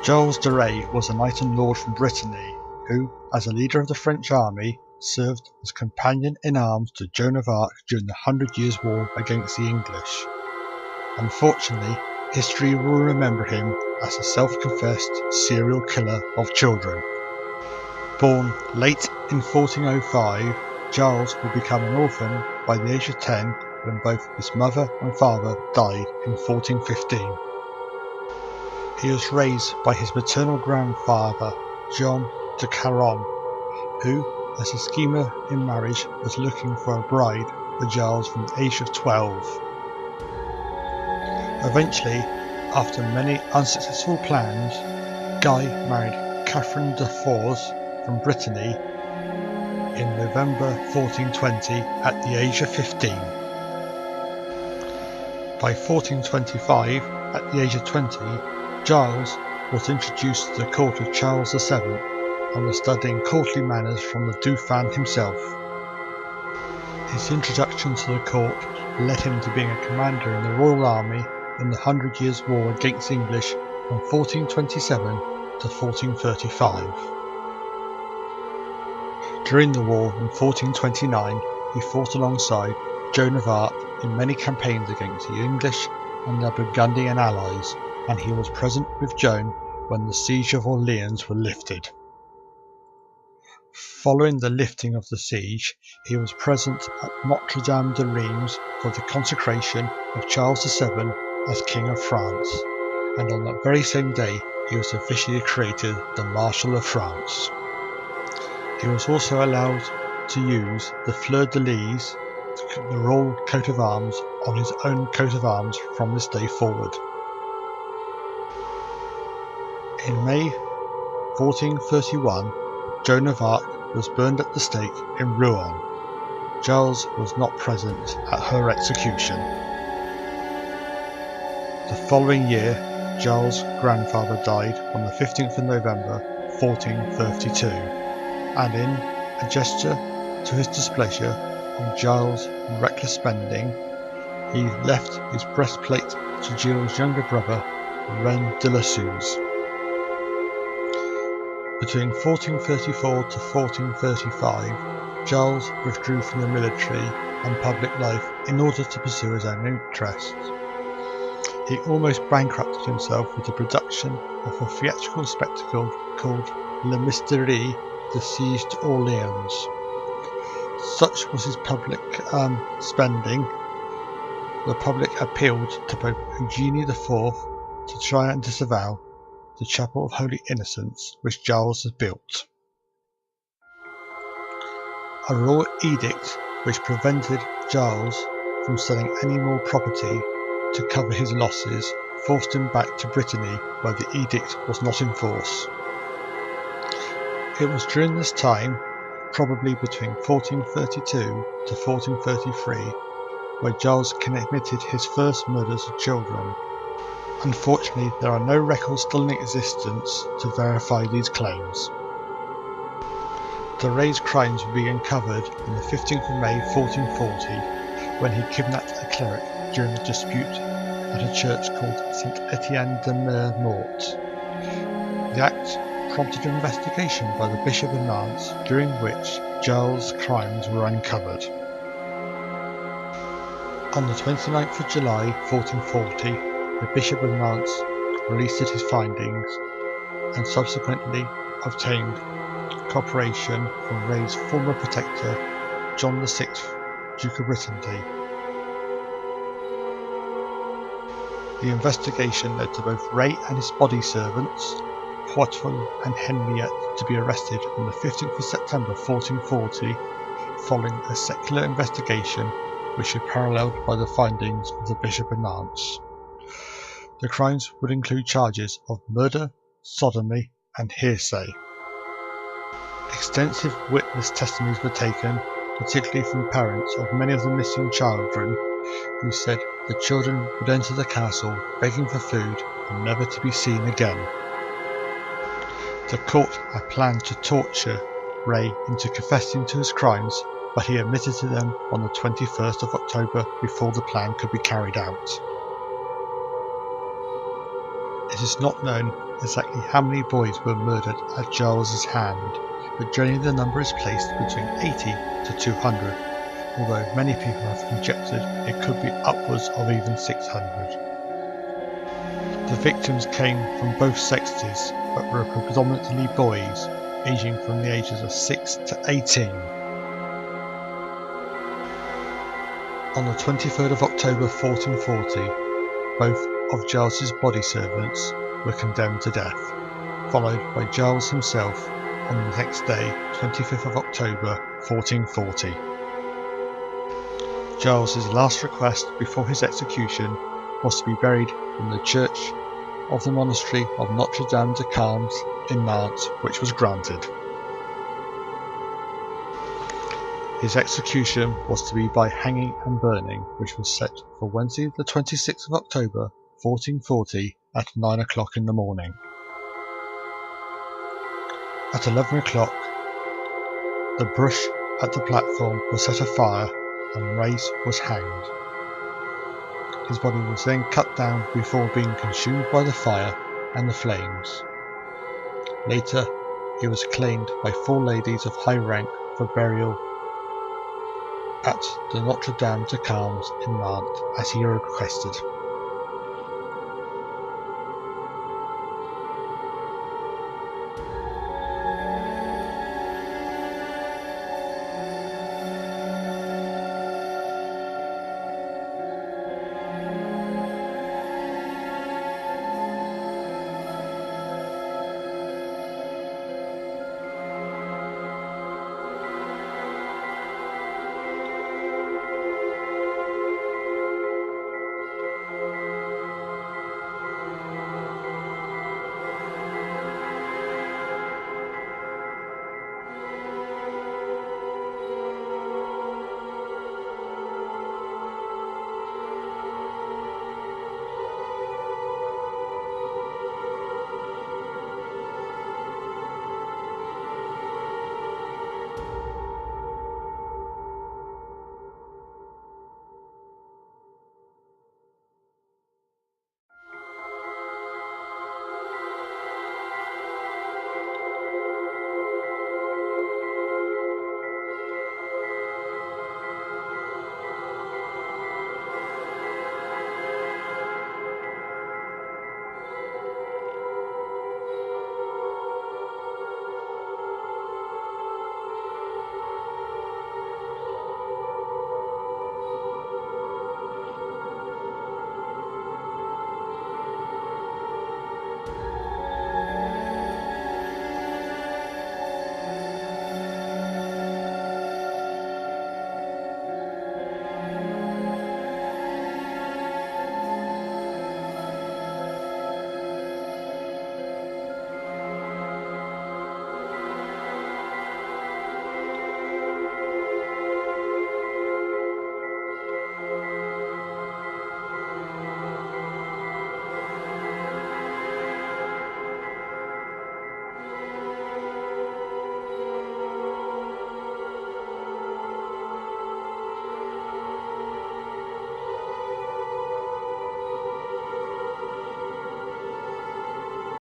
Gilles De Rais was a knight and lord from Brittany who, as a leader of the French army, served as companion in arms to Joan of Arc during the 100 Years' War against the English. Unfortunately, history will remember him as a self-confessed serial killer of children. Born late in 1405, Gilles would become an orphan by the age of 10 when both his mother and father died in 1415. He was raised by his maternal grandfather, Joan de Caron, who, as a schemer in marriage, was looking for a bride for Gilles from the age of 12. Eventually, after many unsuccessful plans, Guy married Catherine de Foix from Brittany in November 1420 at the age of 15. By 1425, at the age of 20, Gilles was introduced to the court of Charles VII and was studying courtly manners from the Dauphin himself. His introduction to the court led him to being a commander in the Royal Army in the 100 Years' War against the English from 1427 to 1435. During the war in 1429, he fought alongside Joan of Arc in many campaigns against the English and their Burgundian allies, and he was present with Joan when the siege of Orleans were lifted. Following the lifting of the siege, he was present at Notre Dame de Reims for the consecration of Charles VII as King of France, and on that very same day he was officially created the Marshal of France. He was also allowed to use the fleur-de-lis, the royal coat of arms, on his own coat of arms from this day forward. In May 1431, Joan of Arc was burned at the stake in Rouen. Gilles was not present at her execution. The following year, Gilles' grandfather died on the 15th of November 1432, and in a gesture to his displeasure on Gilles' reckless spending, he left his breastplate to Gilles' younger brother, René de la Suze. Between 1434 to 1435, Gilles withdrew from the military and public life in order to pursue his own interests. He almost bankrupted himself with the production of a theatrical spectacle called Le Mystère de Siege d'Orléans. Such was his public spending, the public appealed to Pope Eugene IV to try and disavow the Chapel of Holy Innocents which Gilles had built. A royal edict which prevented Gilles from selling any more property to cover his losses forced him back to Brittany, where the edict was not in force. It was during this time, probably between 1432 to 1433, where Gilles committed his first murders of children. Unfortunately, there are no records still in existence to verify these claims. De Rais' crimes would be uncovered on the 15th of May 1440, when he kidnapped a cleric during a dispute at a church called Saint Etienne de Mer-Morte. The act prompted an investigation by the Bishop of Nantes, during which Gilles' crimes were uncovered. On the 29th of July 1440, the Bishop of Nantes released his findings and subsequently obtained cooperation from Rais' former protector, John VI, Duke of Brittany. The investigation led to both Rais and his body servants, Poitou and Henriette, to be arrested on the 15th of September 1440, following a secular investigation which was paralleled by the findings of the Bishop of Nantes. The crimes would include charges of murder, sodomy, and hearsay. Extensive witness testimonies were taken, particularly from parents of many of the missing children, who said the children would enter the castle begging for food and never to be seen again. The court had planned to torture Rais into confessing to his crimes, but he admitted to them on the 21st of October before the plan could be carried out. It is not known exactly how many boys were murdered at Giles's hand, but generally the number is placed between 80 to 200, although many people have conjectured it could be upwards of even 600. The victims came from both sexes, but were predominantly boys, aging from the ages of 6 to 18. On the 23rd of October 1440, both of Giles's body servants were condemned to death, followed by Giles himself on the next day, 25th of October 1440. Giles's last request before his execution was to be buried in the church of the monastery of Notre Dame de Carmes in Nantes, which was granted. His execution was to be by hanging and burning, which was set for Wednesday the 26th of October 1440 at 9 o'clock in the morning. At 11 o'clock, the brush at the platform was set afire and Rais was hanged. His body was then cut down before being consumed by the fire and the flames. Later, he was claimed by 4 ladies of high rank for burial at the Notre Dame de Carmes in Nantes as he requested.